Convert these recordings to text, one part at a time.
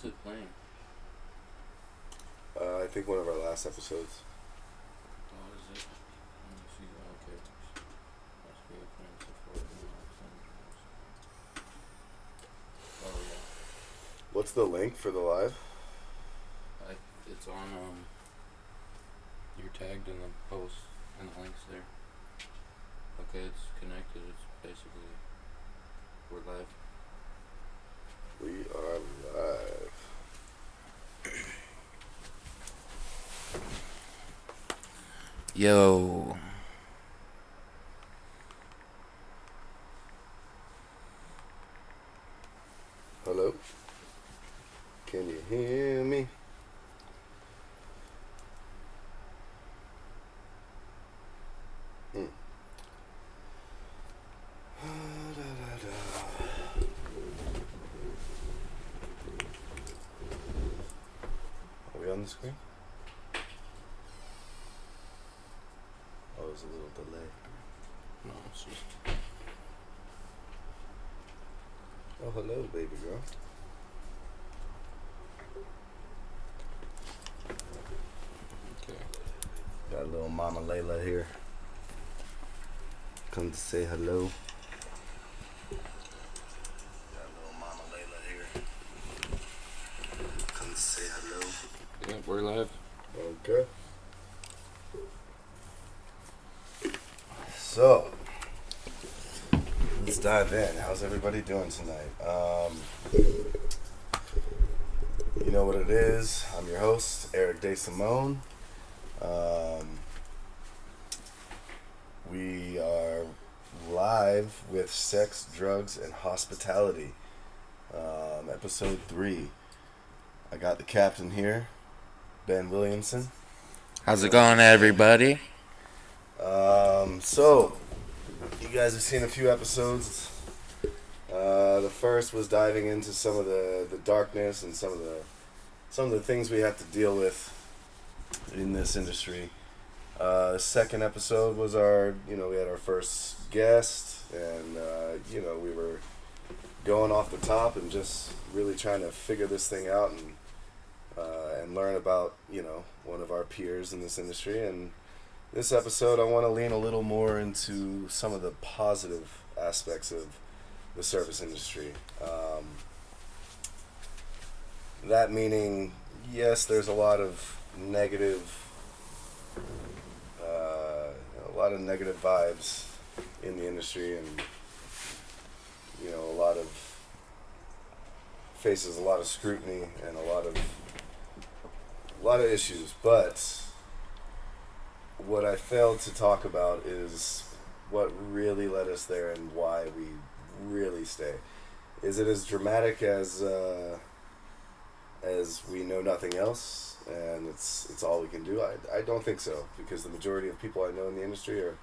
What's it playing? I think one of our last episodes. Oh, is it? Let me see. Okay. Must be a friend support. Oh yeah. What's the link for the live? It's on. You're tagged in the post and the links there. Okay, it's connected. It's basically we're live. We are live. Yo. Hello? Can you hear me? Are we on the screen? Oh, there's a little delay. No, it's just. Oh, hello, baby girl. Okay. Got a little Mama Layla here. Come to say hello. Got a little Mama Layla here. Come to say hello. Yeah, we're live. Okay. So, let's dive in. How's everybody doing tonight? You know what it is. I'm your host, Eric DeSimone. We are live with Sex, Drugs, and Hospitality, episode 3. I got the captain here, Ben Williamson. How's it going, everybody? So, you guys have seen a few episodes. The first was diving into some of the darkness and some of the things we have to deal with in this industry. The second episode was we had our first guest, and we were going off the top and just really trying to figure this thing out and learn about one of our peers in this industry. And this episode, I want to lean a little more into some of the positive aspects of the service industry. That meaning, yes, there's a lot of negative vibes in the industry, and a lot of faces a lot of scrutiny and a lot of issues. But what I failed to talk about is what really led us there and why we really stay. Is it as dramatic as we know nothing else and it's all we can do? I don't think so, because the majority of people I know in the industry are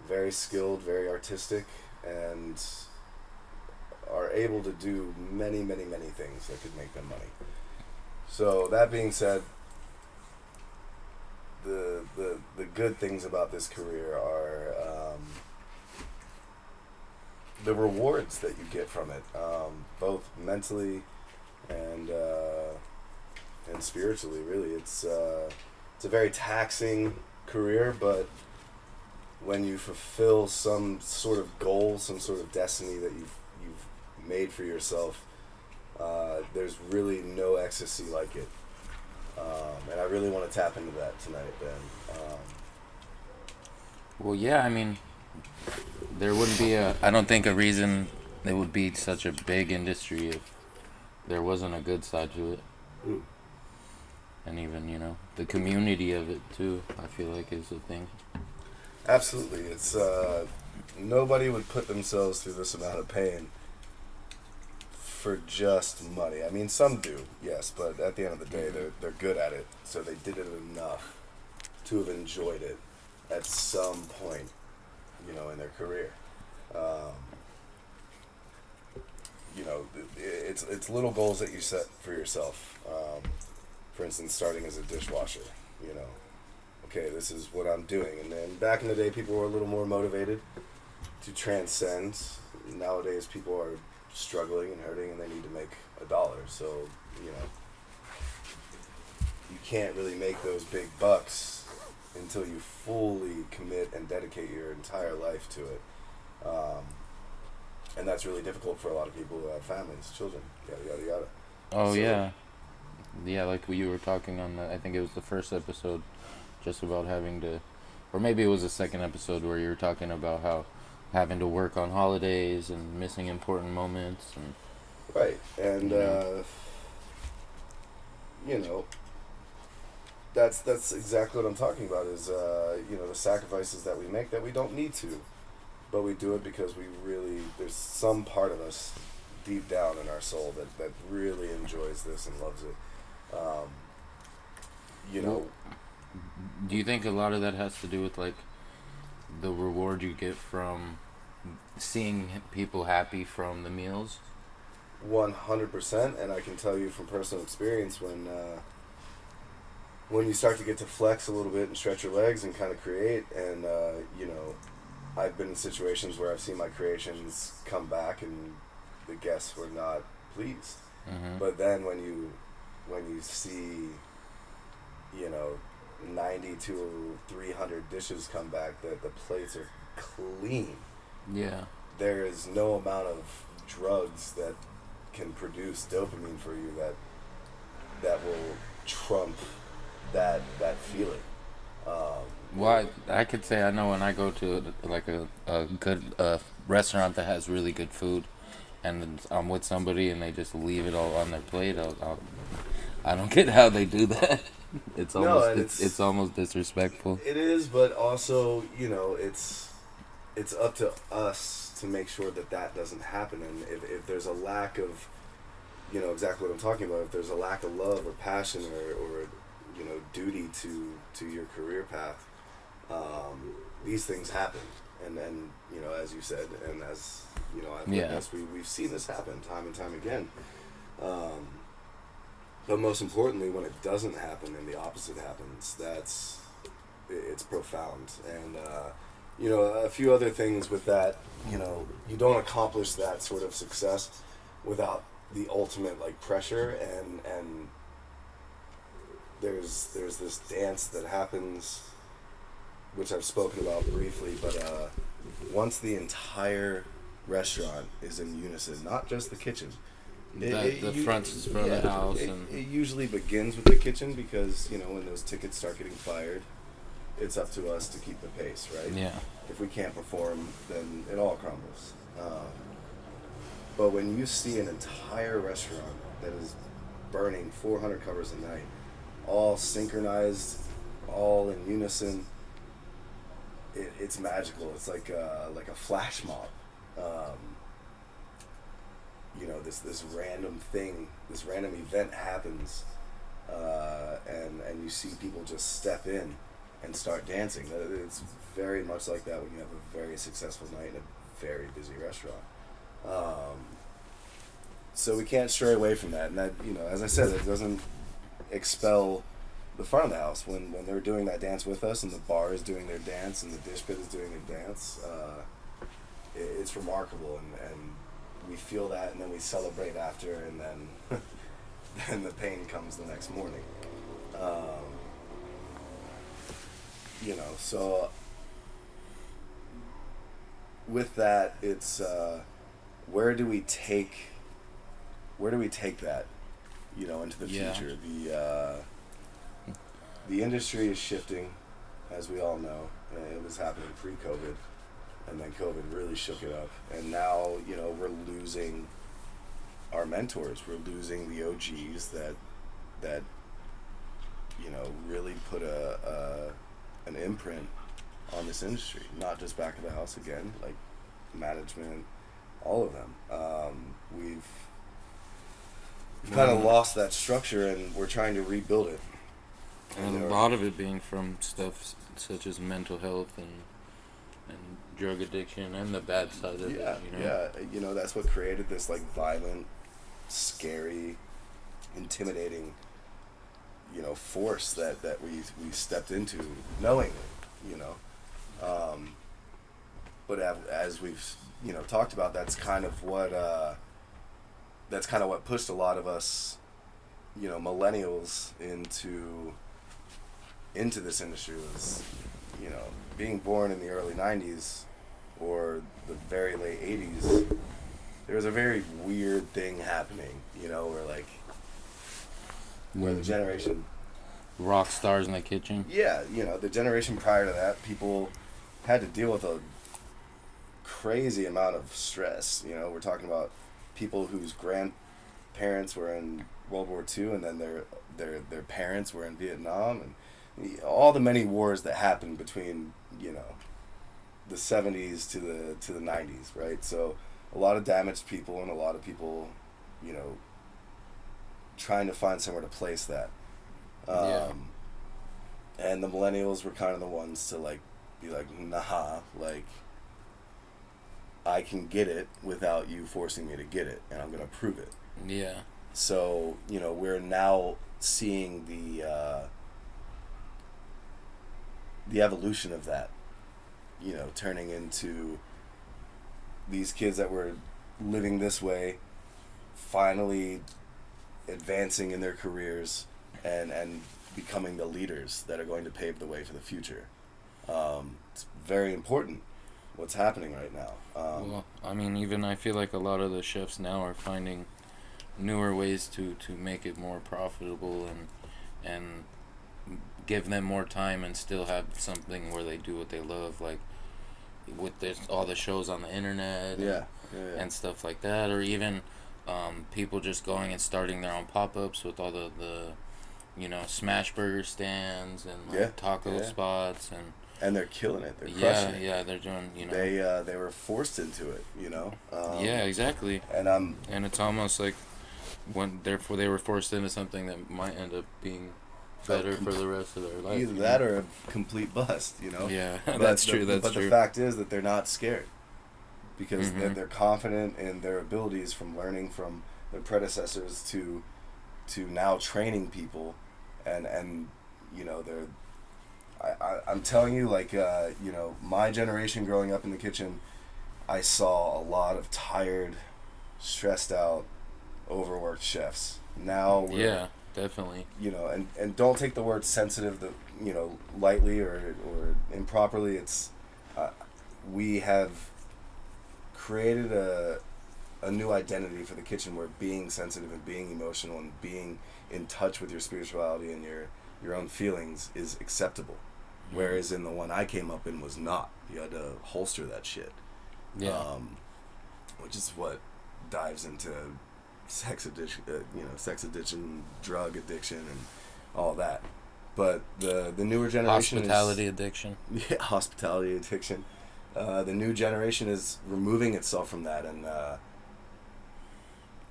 very skilled, very artistic, and are able to do many, many, many things that could make them money. So that being said, the good things about this career are the rewards that you get from it, both mentally and spiritually. Really, it's a very taxing career, but when you fulfill some sort of goal, some sort of destiny that you've made for yourself, there's really no ecstasy like it. And I really want to tap into that tonight, Ben. Well, yeah, I mean, there wouldn't be I don't think a reason it would be such a big industry if there wasn't a good side to it. Mm. And even, the community of it too, I feel like is a thing. Absolutely. It's, nobody would put themselves through this amount of pain for just money. I mean, some do, yes, but at the end of the day, they're good at it, so they did it enough to have enjoyed it at some point, in their career. It's little goals that you set for yourself. For instance, starting as a dishwasher, okay, this is what I'm doing. And then back in the day, people were a little more motivated to transcend. Nowadays, people are struggling and hurting, and they need to make $1. So, you know, you can't really make those big bucks until you fully commit and dedicate your entire life to it. And that's really difficult for a lot of people who have families, children, yada, yada, yada. Oh, So- yeah. Yeah, like you were talking on I think it was the first episode, just about having to, or maybe it was the second episode where you were talking about how having to work on holidays and missing important moments. And Right. And, Yeah. You know, that's exactly what I'm talking about is, you know, the sacrifices that we make that we don't need to. But we do it because there's some part of us deep down in our soul that really enjoys this and loves it. You know, do you think a lot of that has to do with like the reward you get from seeing people happy from the meals? 100%, and I can tell you from personal experience when you start to get to flex a little bit and stretch your legs and kind of create, and you know, I've been in situations where I've seen my creations come back and the guests were not pleased. Mm-hmm. But then when you see, you know, 90 to 300 dishes come back, that the plates are clean. Yeah. There is no amount of drugs that can produce dopamine for you that will trump that feeling. Well, I could say I know when I go to like a good restaurant that has really good food, and I'm with somebody and they just leave it all on their plate. I don't get how they do that. It's almost it's almost disrespectful. It is, but also, you know, it's up to us to make sure that doesn't happen. And if there's a lack of, you know, exactly what I'm talking about, if there's a lack of love or passion or you know, duty to your career path, these things happen. And you know, as you said, and as you know, I've witnessed, we've seen this happen time and time again. But most importantly, when it doesn't happen and the opposite happens, it's profound. And you know, a few other things with that, you know, you don't accomplish that sort of success without the ultimate like pressure, and there's this dance that happens, which I've spoken about briefly, but once the entire restaurant is in unison, not just the kitchen. The front of the house. It usually begins with the kitchen because, you know, when those tickets start getting fired, it's up to us to keep the pace, right? Yeah. If we can't perform, then it all crumbles. But when you see an entire restaurant that is burning 400 covers a night, all synchronized, all in unison, it's magical. It's like a flash mob. You know, this random thing, this random event happens, and you see people just step in and start dancing. It's very much like that when you have a very successful night in a very busy restaurant. So we can't stray away from that, and that, you know, as I said, it doesn't expel the front of the house when they're doing that dance with us, and the bar is doing their dance, and the dish pit is doing their dance. It's remarkable, and we feel that, and then we celebrate after, and then then the pain comes the next morning. You know, so with that, it's where do we take that, you know, into the future? The industry is shifting, as we all know. It was happening pre-COVID, and then COVID really shook it up. And now, you know, we're losing our mentors. We're losing the OGs that you know, really put an imprint on this industry. Not just back of the house again, like management, all of them. We've kind of lost that structure, and we're trying to rebuild it. And a lot of it being from stuff such as mental health and drug addiction and the bad side of it. You know? Yeah. You know, that's what created this like violent, scary, intimidating, you know, force that we stepped into knowingly, you know. But as we've, you know, talked about, that's kind of what that's kind of what pushed a lot of us, millennials into this industry was, being born in the early 90s or the very late 80s. There was a very weird thing happening, where the generation... Rock stars in the kitchen. Yeah, the generation prior to that, people had to deal with a crazy amount of stress. We're talking about people whose grandparents were in World War II, and then their parents were in Vietnam, and all the many wars that happened between the 70s to the 90s, right? So a lot of damaged people, and a lot of people trying to find somewhere to place that. And the millennials were kind of the ones to be like, nah, I can get it without you forcing me to get it, and I'm gonna prove it. Yeah. So we're now seeing the evolution of that, turning into these kids that were living this way, finally advancing in their careers and becoming the leaders that are going to pave the way for the future. It's very important what's happening right now. Well, I mean, even I feel like a lot of the chefs now are finding newer ways to make it more profitable and give them more time and still have something where they do what they love, like with all the shows on the internet and stuff like that, or even people just going and starting their own pop-ups with all the smash burger stands and taco spots, and they're killing it. They're crushing it. Yeah, they're doing, They were forced into it, yeah, exactly. And it's almost like therefore they were forced into something that might end up being better for the rest of their life. Either that or a complete bust, Yeah, but that's true. But the fact is that they're not scared because they're confident in their abilities from learning from their predecessors to now training people, and they're. I'm telling you, my generation growing up in the kitchen, I saw a lot of tired, stressed out, overworked chefs. Now we're, definitely. And don't take the word sensitive, lightly or improperly. It's we have created a new identity for the kitchen where being sensitive and being emotional and being in touch with your spirituality and your own feelings is acceptable. Whereas in the one I came up in was not. You had to holster that shit. Yeah. Which is what dives into sex addiction, drug addiction, and all that. But the newer generation hospitality addiction. Yeah, hospitality addiction. The new generation is removing itself from that, and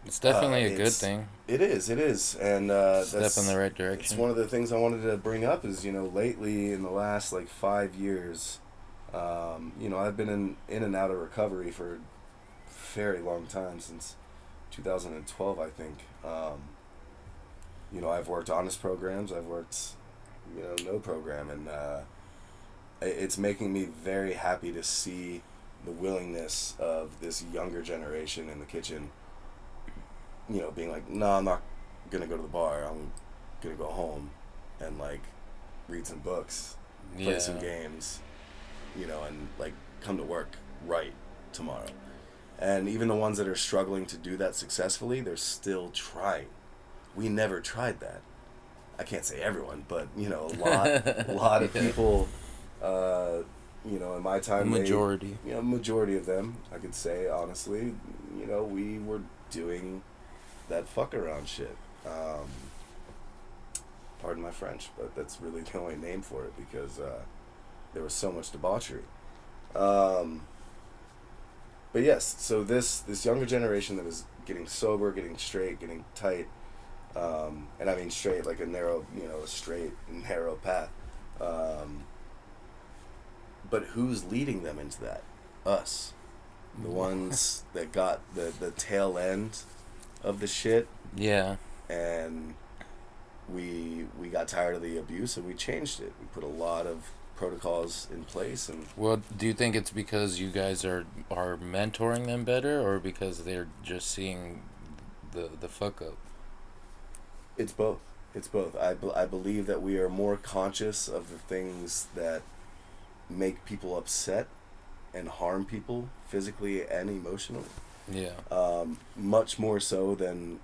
it's definitely a good thing. It is, and step in the right direction. It's one of the things I wanted to bring up is lately in the last 5 years, I've been in and out of recovery for a very long time, since 2012, I think. I've worked honest programs, I've worked no program, and it's making me very happy to see the willingness of this younger generation in the kitchen, being like, no, I'm not gonna go to the bar, I'm gonna go home and read some books, play some games, and come to work right tomorrow. And even the ones that are struggling to do that successfully, they're still trying. We never tried that. I can't say everyone, but a lot of people, in my time, majority of them, I could say honestly, we were doing that fuck around shit. Pardon my French, but that's really the only name for it, because there was so much debauchery. But yes, so this younger generation that is getting sober, getting straight, getting tight, and I mean straight like a narrow, straight and narrow path. But who's leading them into that? Us. The ones that got the tail end of the shit. Yeah. And we got tired of the abuse, and we changed it. We put a lot of protocols in place. And well, do you think it's because you guys are mentoring them better, or because they're just seeing the fuck up? It's both. It's both. I believe that we are more conscious of the things that make people upset and harm people physically and emotionally. Yeah. Much more so than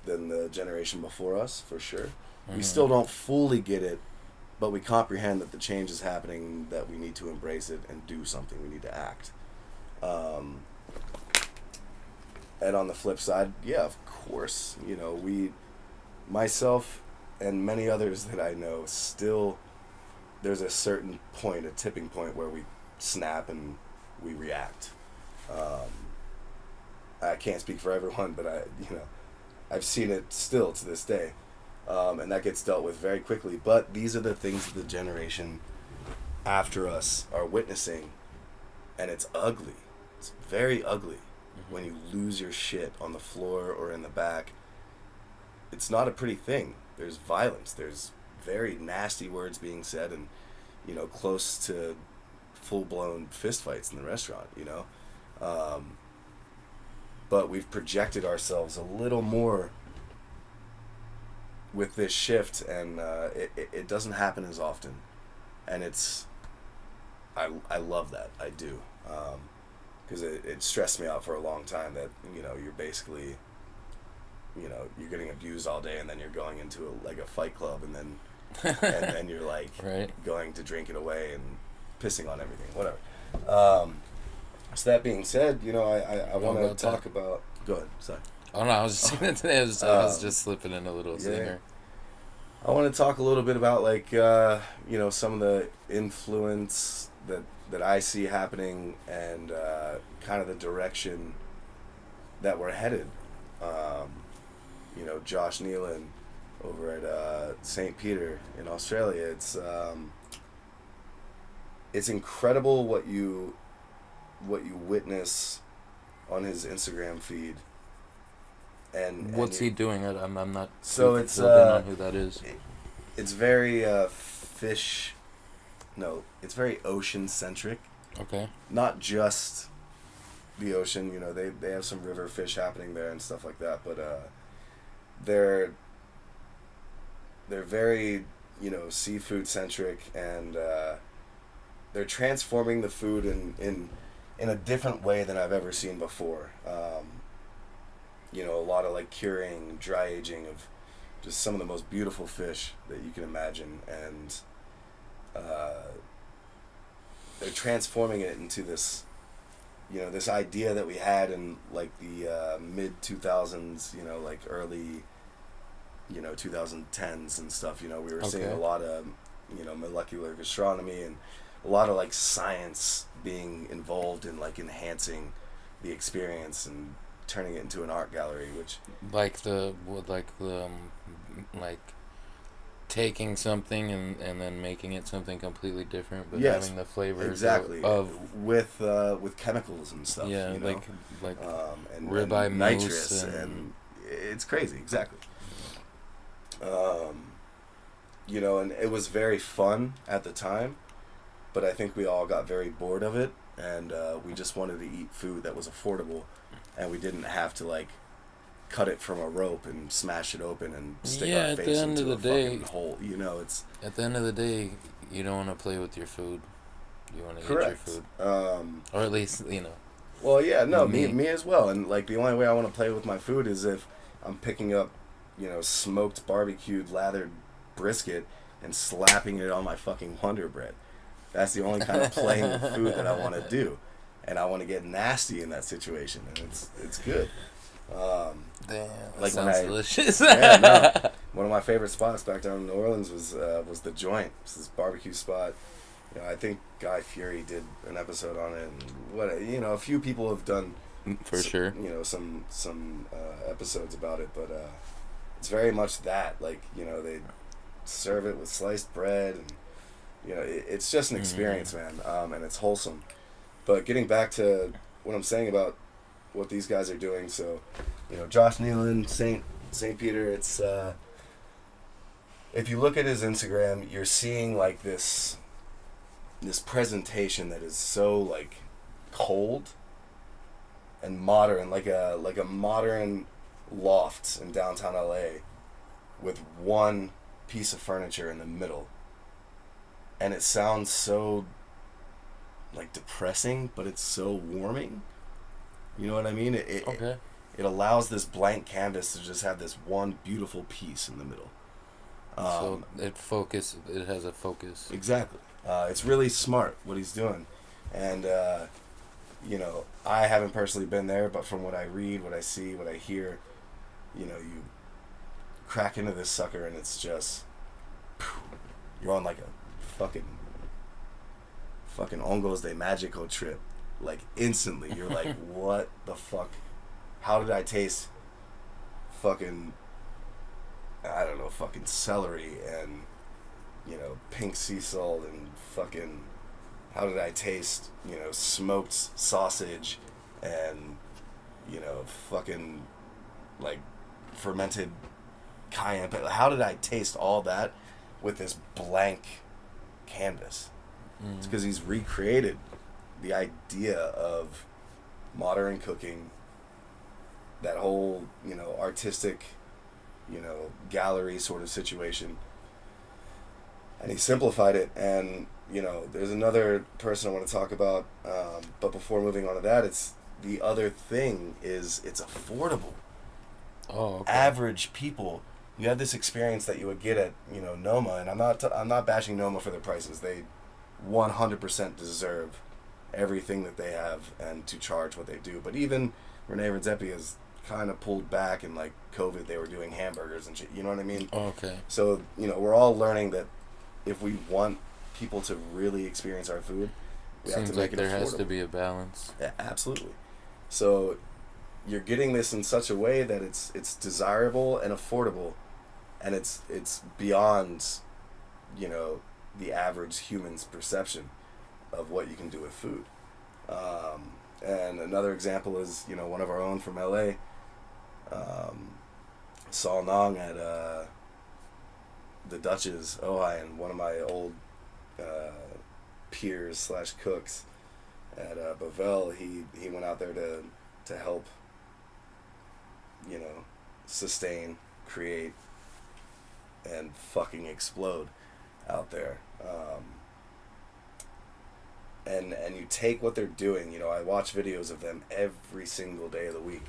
the generation before us, for sure. Mm-hmm. We still don't fully get it, but we comprehend that the change is happening, that we need to embrace it and do something. We need to act. And on the flip side, yeah, of course, myself and many others that I know, still, there's a certain point, a tipping point where we snap and we react. I can't speak for everyone, but I've seen it still to this day. And that gets dealt with very quickly. But these are the things that the generation after us are witnessing, and it's ugly. It's very ugly. Mm-hmm. When you lose your shit on the floor or in the back. It's not a pretty thing. There's violence. There's very nasty words being said, and close to full-blown fistfights in the restaurant. But we've projected ourselves a little more with this shift, and it doesn't happen as often, and I love that. I do, because it stressed me out for a long time that you're basically you're getting abused all day, and then you're going into a fight club, and then you're like right. going to drink it away and pissing on everything, whatever. So that being said, I want to talk about. Go ahead. Sorry. Oh no, I was just saying today. I was just slipping in a little singer. I want to talk a little bit about some of the influence that I see happening, and kind of the direction that we're headed. Josh Nealon over at St. Peter in Australia. It's incredible what you witness on his Instagram feed. And what's he doing? I'm not. So it's on who that is. It's very fish. No, it's very ocean centric. Okay. Not just the ocean. They have some river fish happening there and stuff like that. But they're very seafood centric, and they're transforming the food in a different way than I've ever seen before. A lot of curing, dry aging of just some of the most beautiful fish that you can imagine, and they're transforming it into this, this idea that we had in the mid 2000s, early, 2010s and stuff. We were seeing a lot of, molecular gastronomy and a lot of science being involved in enhancing the experience and turning it into an art gallery, which taking something and then making it something completely different, but yes, having the flavors exactly of with chemicals and stuff. Yeah, and ribeye nitrous and it's crazy. Exactly. And it was very fun at the time, but I think we all got very bored of it, and we just wanted to eat food that was affordable, and we didn't have to cut it from a rope and smash it open and stick our face into a fucking hole. It's at the end of the day, you don't want to play with your food. You want to eat your food, or at least Well, yeah, no, me as well. And the only way I want to play with my food is if I'm picking up, smoked barbecued lathered brisket and slapping it on my fucking Wonder Bread. That's the only kind of playing with food that I want to do, and I want to get nasty in that situation, and it's good. Damn, that sounds delicious. Yeah, no. One of my favorite spots back down in New Orleans was the Joint. It's this barbecue spot. I think Guy Fieri did an episode on it, and a few people have done sure. Some episodes about it, but it's very much that they serve it with sliced bread, and it's just an experience, man, and it's wholesome. But getting back to what I'm saying about what these guys are doing, so Josh Nealon, St. Peter, it's if you look at his Instagram, you're seeing this presentation that is so cold and modern, like a modern lofts in downtown LA with one piece of furniture in the middle. And it sounds so like depressing, but it's so warming. You know what I mean? Okay. It allows this blank canvas to just have this one beautiful piece in the middle. So it has a focus. Exactly. It's really smart what he's doing. And, you know, I haven't personally been there, but from what I read, what I see, what I hear, you know, you crack into this sucker and it's just, you're on like a fucking Hongos de Magico trip. Like instantly. You're like, what the fuck? How did I taste fucking, I don't know, fucking celery and, you know, pink sea salt and fucking, how did I taste, you know, smoked sausage and, you know, fucking, like, fermented cayenne pepper. How did I taste all that with this blank canvas? It's because he's recreated the idea of modern cooking, that whole, you know, artistic, you know, gallery sort of situation. And he simplified it. And, you know, there's another person I want to talk about. But before moving on to that, it's the other thing is it's affordable. Oh, okay. Average people, you have this experience that you would get at, you know, Noma. And I'm not bashing Noma for their prices. They 100% deserve everything that they have and to charge what they do. But even Rene Redzepi has kind of pulled back, and like COVID they were doing hamburgers and shit, you know what I mean? Okay. So, you know, we're all learning that if we want people to really experience our food, we have to make it affordable. There has to be a balance. Yeah, absolutely. So you're getting this in such a way that it's desirable and affordable, and it's beyond, you know, the average human's perception of what you can do with food. And another example is, you know, one of our own from LA, Saul Nong at the Dutch's Ojai, and one of my old peers / cooks at Bavel, he went out there to help, you know, sustain, create, and fucking explode out there. And you take what they're doing, you know, I watch videos of them every single day of the week,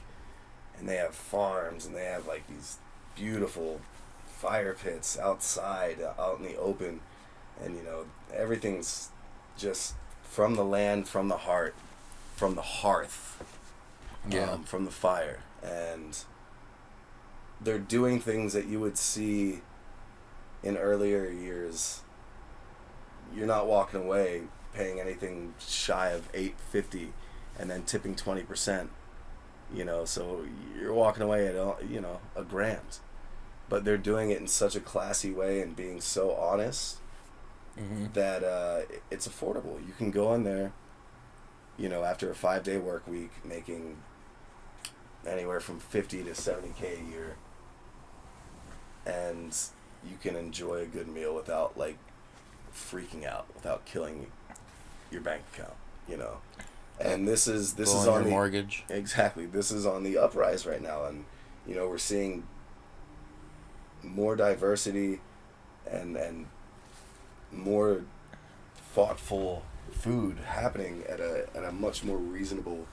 and they have farms, and they have like these beautiful fire pits outside, out in the open, and, you know, everything's just from the land, from the heart, from the hearth, from the fire, and they're doing things that you would see in earlier years. You're not walking away paying anything shy of $8.50 and then tipping 20%, you know, so you're walking away at, you know, $1,000. But they're doing it in such a classy way and being so honest that it's affordable. You can go in there, you know, after a 5-day work week, making anywhere from $50 to $70K a year, and you can enjoy a good meal without like freaking out, without killing your bank account, you know. And this is on the mortgage. Exactly. This is on the uprise right now, and, you know, we're seeing more diversity and more thoughtful food happening at a much more reasonable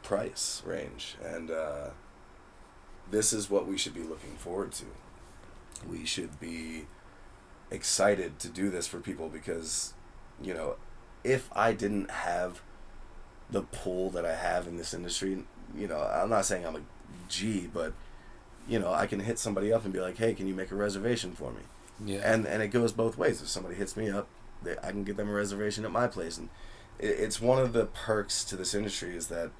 price range, and this is what we should be looking forward to. We should be excited to do this for people, because, you know, if I didn't have the pull that I have in this industry, you know, I'm not saying I'm a G, but, you know, I can hit somebody up and be like, hey, can you make a reservation for me? Yeah. And it goes both ways. If somebody hits me up, I can get them a reservation at my place. And it's one of the perks to this industry is that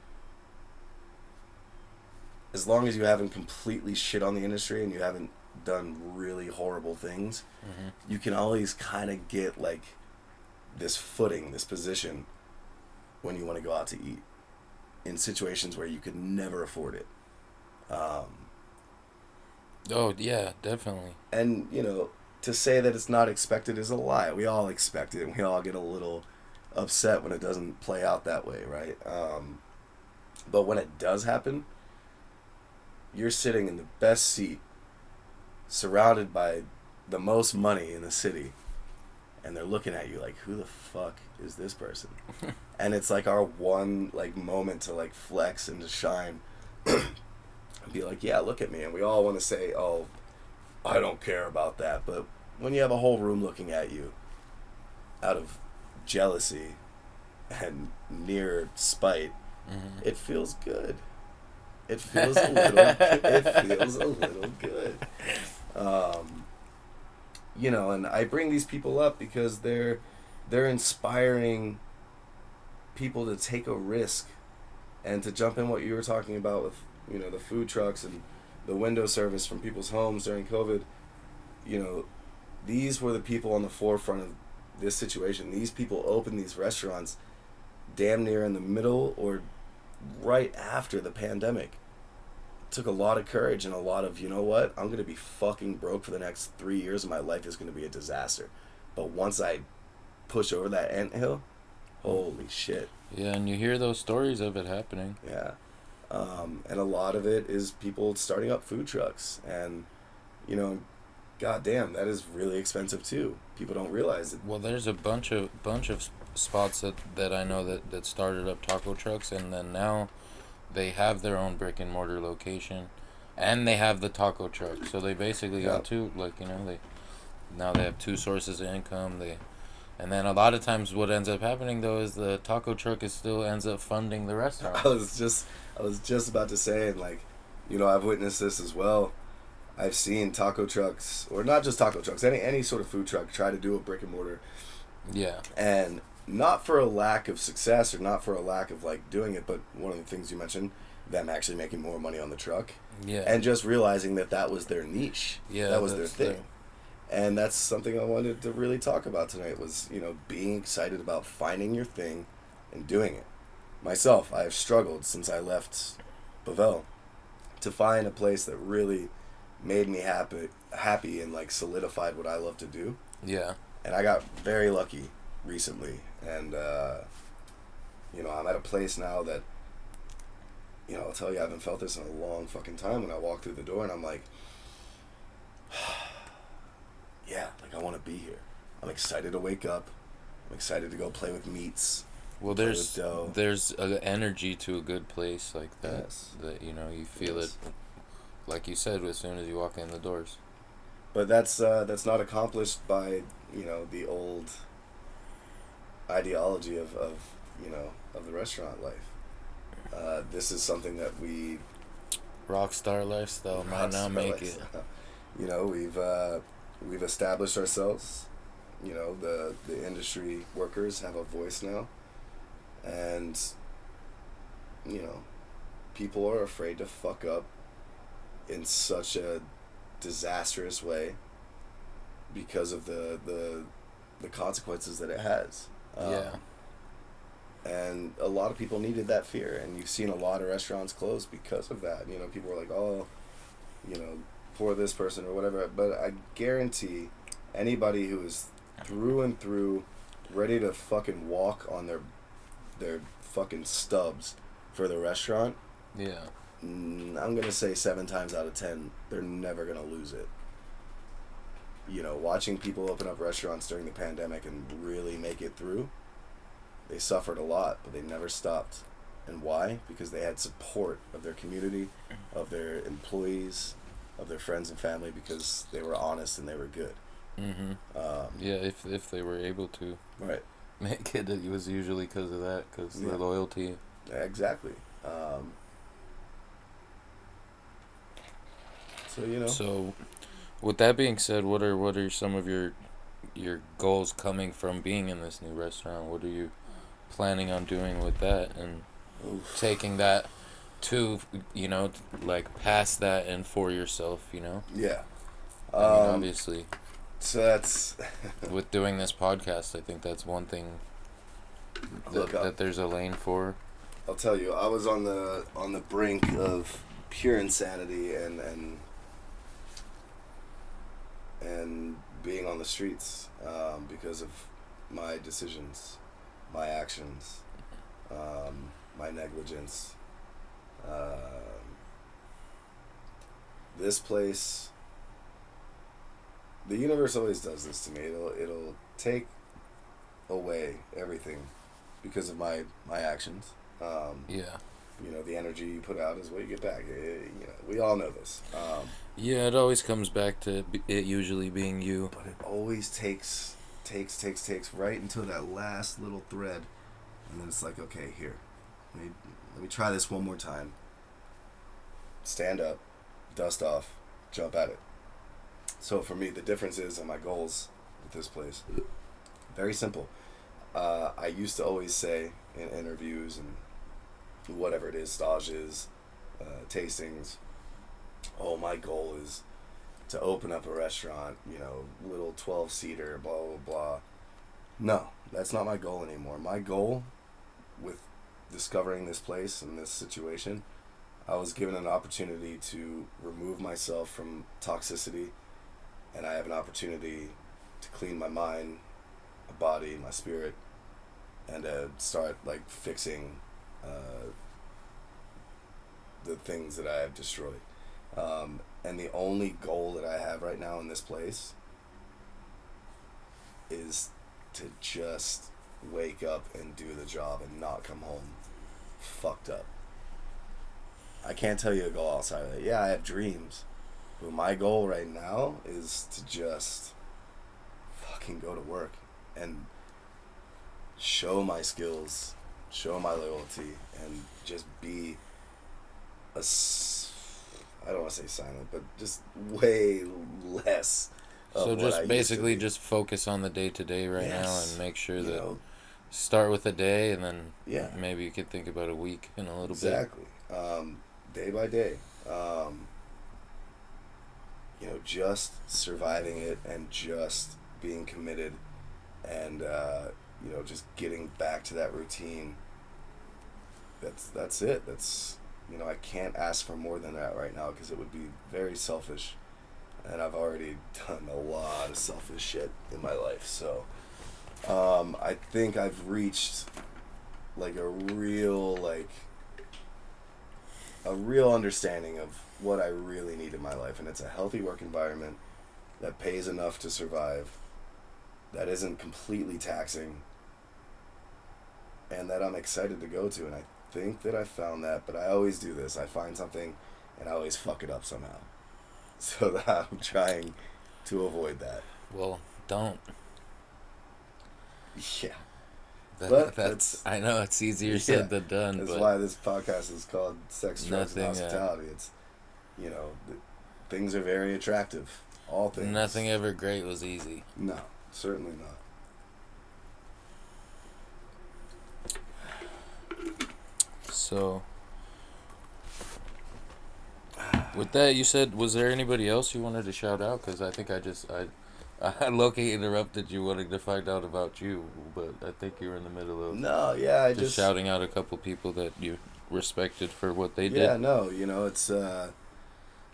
as long as you haven't completely shit on the industry and you haven't done really horrible things, you can always kind of get like this footing, this position when you want to go out to eat in situations where you could never afford it. Oh yeah, definitely. And, you know, to say that it's not expected is a lie. We all expect it, and we all get a little upset when it doesn't play out that way, right? But when it does happen, you're sitting in the best seat, surrounded by the most money in the city, and they're looking at you like, who the fuck is this person? And it's like our one like moment to like flex and to shine and be like, yeah, look at me. And we all want to say, oh, I don't care about that. But when you have a whole room looking at you out of jealousy and near spite, it feels good. It feels a little good. You know, and I bring these people up because they're inspiring people to take a risk and to jump in what you were talking about with, you know, the food trucks and the window service from people's homes during COVID. You know, these were the people on the forefront of this situation. These people opened these restaurants damn near in the middle or right after the pandemic. It took a lot of courage and a lot of, you know what, I'm going to be fucking broke for the next 3 years and my life is going to be a disaster. But once I push over that anthill, holy shit. Yeah, and you hear those stories of it happening. Yeah. And a lot of it is people starting up food trucks. And, you know, goddamn, that is really expensive too. People don't realize it. Well, there's a bunch of spots that I know that started up taco trucks, and then now they have their own brick and mortar location, and they have the taco truck. So they basically got two, like, you know, they have two sources of income. And then a lot of times what ends up happening though is the taco truck still ends up funding the restaurant. I was just about to say, and like, you know, I've witnessed this as well. I've seen taco trucks, or not just taco trucks, any sort of food truck try to do a brick and mortar. Yeah. And not for a lack of success or not for a lack of like doing it, but one of the things you mentioned, them actually making more money on the truck. Yeah. And just realizing that was their niche. Yeah. That was their thing. And that's something I wanted to really talk about tonight was, you know, being excited about finding your thing and doing it. Myself, I have struggled since I left Bavel to find a place that really made me happy and like solidified what I love to do. Yeah. And I got very lucky recently. And, you know, I'm at a place now that, you know, I'll tell you, I haven't felt this in a long fucking time when I walk through the door and I'm like, yeah, like I want to be here. I'm excited to wake up. I'm excited to go play with meats. Well, there's an energy to a good place like that. Yes. That, you know, you feel it, like you said, as soon as you walk in the doors. But that's not accomplished by, you know, the old ideology of you know, of the restaurant life. This is something that we Rockstar lifestyle might not make it. You know, we've established ourselves. You know, the industry workers have a voice now. And, you know, people are afraid to fuck up in such a disastrous way because of the consequences that it has. Yeah. And a lot of people needed that fear, and you've seen a lot of restaurants close because of that. You know, people were like, oh, you know, poor this person or whatever. But I guarantee anybody who is through and through ready to fucking walk on their fucking stubs for the restaurant, yeah, I'm gonna say 7 times out of 10 they're never gonna lose it. You know, watching people open up restaurants during the pandemic and really make it through, they suffered a lot, but they never stopped. And why? Because they had support of their community, of their employees, of their friends and family, because they were honest and they were good. Mm-hmm. Yeah, if they were able to make it, it was usually because of that, because the loyalty. Yeah, exactly. So, you know. So, with that being said, what are some of your goals coming from being in this new restaurant? What are you planning on doing with that and taking that to, you know, like past that and for yourself, you know? Yeah. I mean, obviously. So that's with doing this podcast, I think that's one thing that there's a lane for. I'll tell you, I was on the brink of pure insanity and being on the streets because of my decisions, my actions, my negligence, this place, the universe always does this to me. It'll take away everything because of my actions. Yeah. You know, the energy you put out is what you get back. You know, we all know this. Yeah, it always comes back to it usually being you. But it always takes right until that last little thread, and then it's like, okay, here, let me try this one more time. Stand up, dust off, jump at it. So for me, the difference is in my goals with this place. Very simple. I used to always say in interviews and whatever it is, stages, tastings, oh, my goal is to open up a restaurant, you know, little 12-seater, blah, blah, blah. No, that's not my goal anymore. My goal with discovering this place and this situation, I was given an opportunity to remove myself from toxicity, and I have an opportunity to clean my mind, my body, my spirit, and to start, like, fixing the things that I have destroyed. And the only goal that I have right now in this place is to just wake up and do the job and not come home fucked up. I can't tell you a goal outside of that. Yeah, I have dreams, but my goal right now is to just fucking go to work and show my skills, show my loyalty, and just be I don't want to say silent, but just way less of So what I just used basically to be. just focus on the day-to-day right now Yes. and make sure You that know, start with a day and then yeah, maybe you could think about a week in a little exactly. Day by day. You know, just surviving it and just being committed and, you know, just getting back to that routine. That's it. That's, you know, I can't ask for more than that right now because it would be very selfish. And I've already done a lot of selfish shit in my life. So, I think I've reached, like, a real understanding of what I really need in my life. And it's a healthy work environment that pays enough to survive, that isn't completely taxing, and that I'm excited to go to. And I think that I found that, but I always do this. I find something and I always fuck it up somehow. So that I'm trying to avoid that. Well, don't. Yeah. That's that's I know it's easier said than done. That's but why this podcast is called Sex, Drugs, and nothing, Hospitality. It's, you know, things are very attractive. All things. Nothing ever great was easy. No, certainly not. So, with that, you said, was there anybody else you wanted to shout out? Because I think I low-key interrupted you wanting to find out about you, but I think you were in the middle of No, yeah, I just shouting out a couple people that you respected for what they did. Yeah, no, you know, it's, I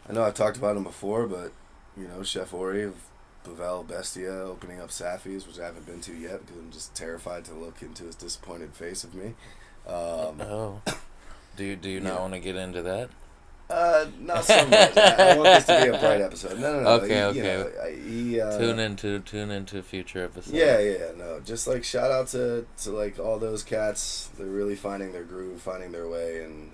know I've talked about him before, but, you know, Chef Ori of Pavel Bestia opening up Safi's, which I haven't been to yet because I'm just terrified to look into his disappointed face of me. Do you not want to get into that? Not so much. I want this to be a bright episode. No. Okay. You know, Tune into a future episode. Yeah. No, just like shout out to like all those cats. They're really finding their groove, finding their way, and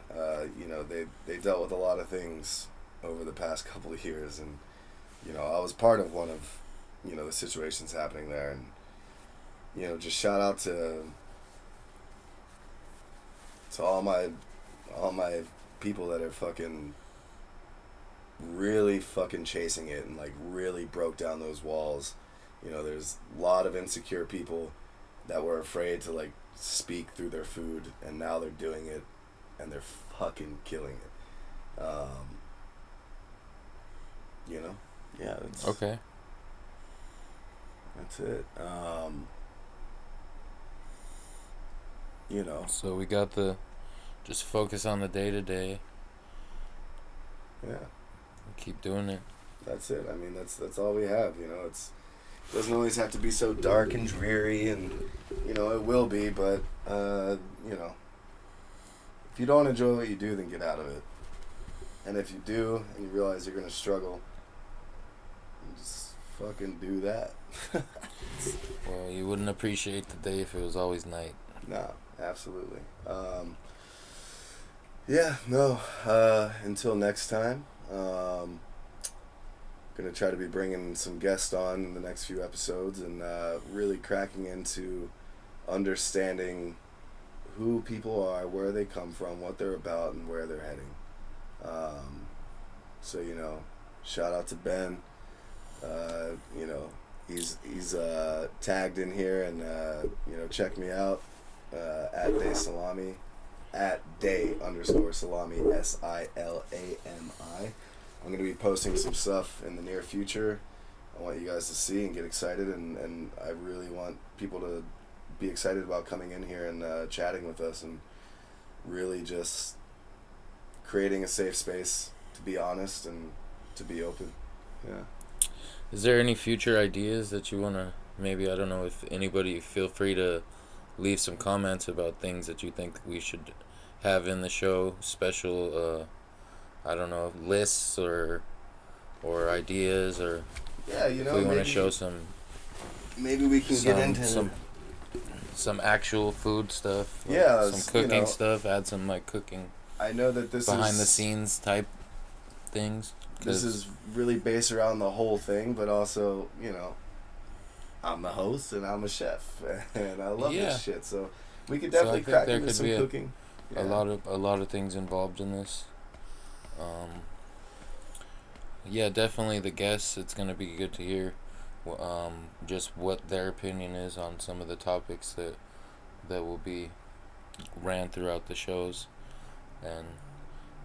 you know, they dealt with a lot of things over the past couple of years, and you know, I was part of one of, you know, the situations happening there, and you know, just shout out to all my people that are fucking really fucking chasing it and like really broke down those walls. You know, there's a lot of insecure people that were afraid to like speak through their food, and now they're doing it and they're fucking killing it. You know? Yeah, that's Okay. That's it. You know. So we got just focus on the day-to-day. Yeah. Keep doing it. That's it. I mean, that's all we have. You know, it doesn't always have to be so dark and dreary, and you know, it will be. But you know, if you don't enjoy what you do, then get out of it. And if you do, and you realize you're gonna struggle, just fucking do that. Well, you wouldn't appreciate the day if it was always night. No, absolutely. Yeah, no. Until next time, gonna try to be bringing some guests on in the next few episodes and really cracking into understanding who people are, where they come from, what they're about, and where they're heading. So shout out to Ben. He's tagged in here, and check me out at Day Salami, at Day_Salami SILAMI. I'm gonna be posting some stuff in the near future. I want you guys to see and get excited, and I really want people to be excited about coming in here and chatting with us, and really just creating a safe space to be honest and to be open. Yeah. Is there any future ideas that you want to, maybe, I don't know, if anybody, feel free to leave some comments about things that you think we should have in the show, special, I don't know, lists or ideas, or if we want to show some, maybe we can get into some actual food stuff, some cooking stuff, add some cooking. I know that this behind is the scenes type things. This is really based around the whole thing, but also, I'm the host and I'm a chef, and I love this shit. So we could definitely crack into some cooking. A lot of things involved in this. Definitely the guests. It's gonna be good to hear, just what their opinion is on some of the topics that will be ran throughout the shows, and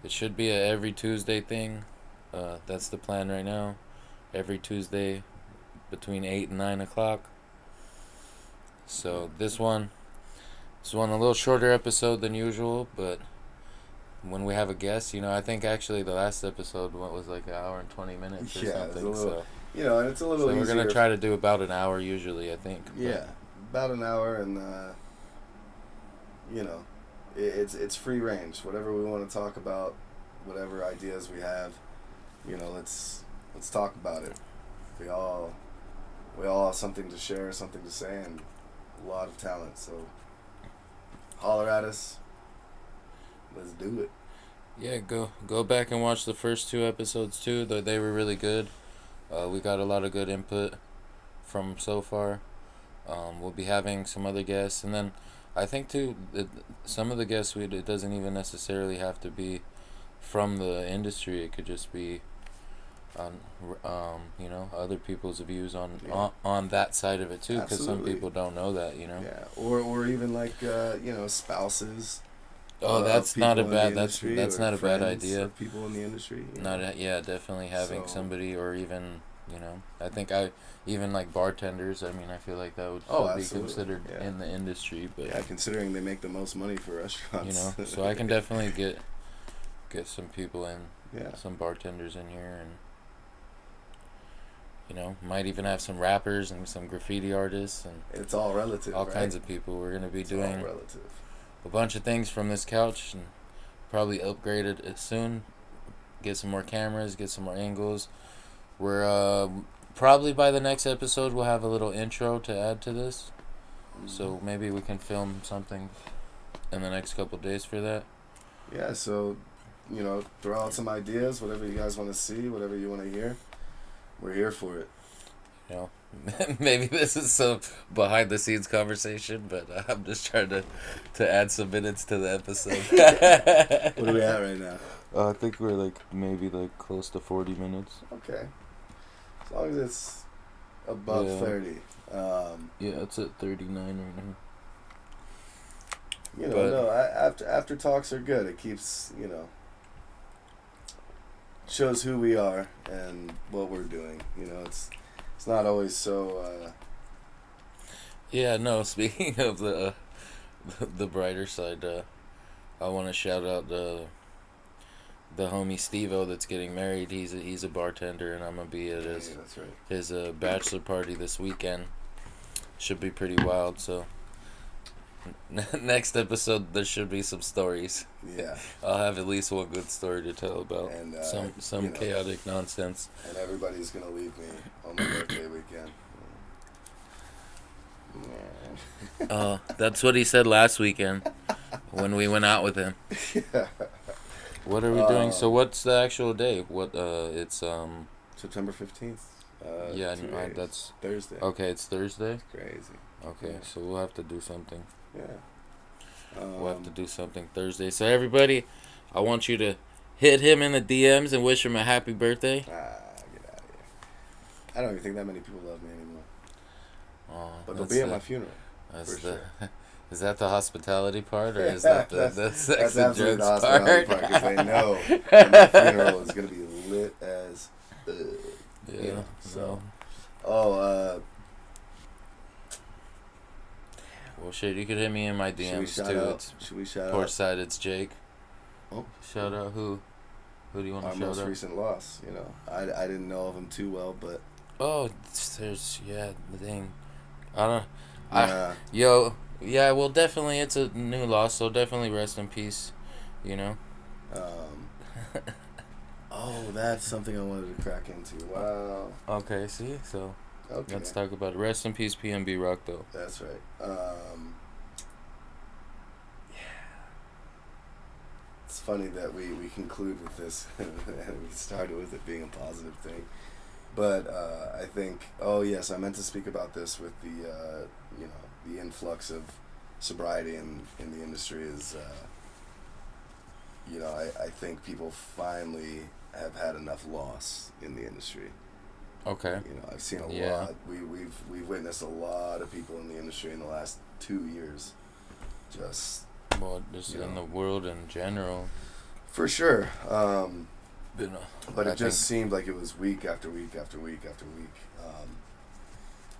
it should be a every Tuesday thing. That's the plan right now. Every Tuesday between 8 and 9 o'clock. So this one a little shorter episode than usual, but when we have a guest, I think actually the last episode was like an hour and 20 minutes or something. And it's a little easier. We're going to try to do about an hour usually, I think. Yeah, about an hour, and it's free range. Whatever we want to talk about, whatever ideas we have, let's talk about it. We all have something to share, something to say, and a lot of talent. So holler at us. Let's do it. Yeah, go back and watch the first 2 episodes too. They were really good. We got a lot of good input from so far. We'll be having some other guests, and then I think too some of the guests it doesn't even necessarily have to be from the industry. It could just be on other people's views on that side of it too, because some people don't know that. Yeah, or even spouses. Oh, that's not a bad. That's not a bad idea. People in the industry. Definitely having somebody, or even I think even bartenders. I mean, I feel like that would be considered in the industry, but considering they make the most money for restaurants. So I can definitely get some people in, some bartenders in here, and might even have some rappers and some graffiti artists, and it's all relative. All kinds of people. We're gonna be doing all relative. A bunch of things from this couch, and probably upgrade it soon. Get some more cameras, get some more angles. We're probably by the next episode we'll have a little intro to add to this. So maybe we can film something in the next couple of days for that. Yeah, so throw out some ideas, whatever you guys want to see, whatever you want to hear. We're here for it. Maybe this is some behind the scenes conversation, but I'm just trying to add some minutes to the episode. What are we at right now? I think we're maybe close to 40 minutes. Okay. As long as it's above 30. It's at 39 right now. After talks are good. It keeps, shows who we are and what we're doing. It's not always so. Speaking of the brighter side, I want to shout out the homie Steve-O that's getting married. He's a bartender, and I'm gonna be at his bachelor party this weekend. Should be pretty wild. So next episode there should be some stories. Yeah. I'll have at least one good story to tell about And some chaotic nonsense. And everybody's gonna leave me on my birthday weekend. That's what he said last weekend when we went out with him. Yeah. What are we doing? So what's the actual day? It's September 15th. Yeah, that's Thursday. Okay, it's Thursday. It's crazy. Okay, so we'll have to do something. Yeah. We'll have to do something Thursday. So everybody, I want you to hit him in the DMs and wish him a happy birthday. Get out of here. I don't even think that many people love me anymore. But they'll be at my funeral. For sure. Is that the hospitality part, or is that the sex and absolutely drugs the part? Because they know that my funeral is gonna be lit as. Yeah. So. Well, shit, you could hit me in my DMs too. Should we shout out? Course side, it's Jake. Oh. Shout out who? Who do you want to shout out? Our most recent loss. I didn't know of him too well, but. Oh, there's the thing. I don't. Yeah. Well, definitely it's a new loss, so definitely rest in peace. Oh, that's something I wanted to crack into. Wow. Okay, see, so okay. Let's talk about it. Rest in peace, PNB Rock, though. That's right. Yeah. It's funny that we conclude with this, and we started with it being a positive thing. But I think, yes, I meant to speak about this with the influx of sobriety in the industry is, I think people finally have had enough loss in the industry. Okay. I've seen a lot. We've witnessed a lot of people in the industry in the last 2 years. Just in the world in general. For sure. But I it just seemed like it was week after week after week after week.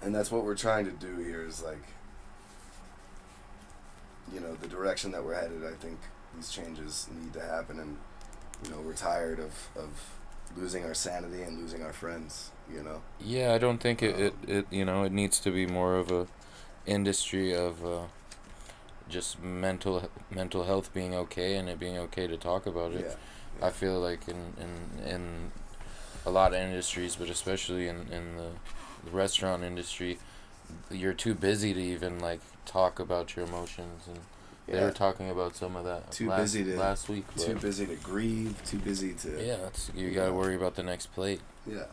And that's what we're trying to do here is the direction that we're headed. I think these changes need to happen, and we're tired of losing our sanity and losing our friends. Yeah, I don't think it needs to be more of a industry of just mental health being okay and it being okay to talk about it. Yeah. I feel like in a lot of industries, but especially in the restaurant industry, you're too busy to even talk about your emotions, and they were talking about some of that last week. Too busy to grieve. Too busy to. Yeah, you got to worry about the next plate. Yeah.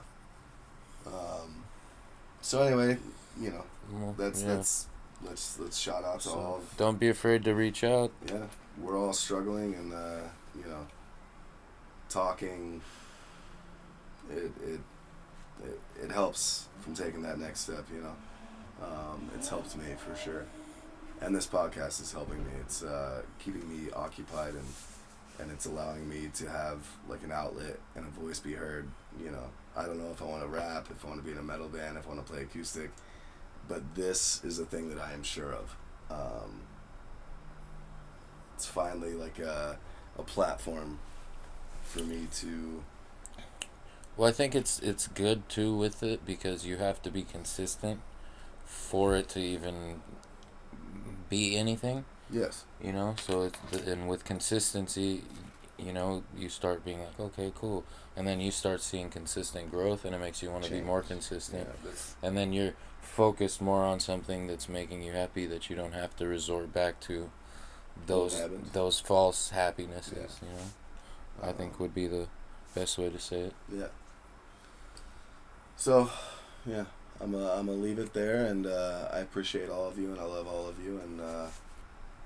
So anyway, let's shout out to all. Don't be afraid to reach out. Yeah, we're all struggling, and talking. It helps from taking that next step. It's helped me for sure, and this podcast is helping me. It's keeping me occupied, and it's allowing me to have an outlet and a voice be heard. I don't know if I want to rap, if I want to be in a metal band, if I want to play acoustic, but this is a thing that I am sure of. It's finally a platform for me to. Well, I think it's good too with it because you have to be consistent for it to even be anything. Yes. So and with consistency, you start being like, okay, cool, and then you start seeing consistent growth, and it makes you want to be more consistent. Yeah, and then you're focused more on something that's making you happy, that you don't have to resort back to those false happinesses. Yeah. I think would be the best way to say it. Yeah. So, yeah, I'm gonna leave it there, and I appreciate all of you, and I love all of you, and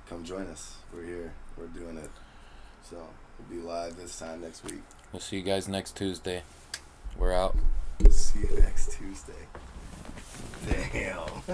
come join us. We're here. We're doing it. So we'll be live this time next week. We'll see you guys next Tuesday. We're out. See you next Tuesday. Damn.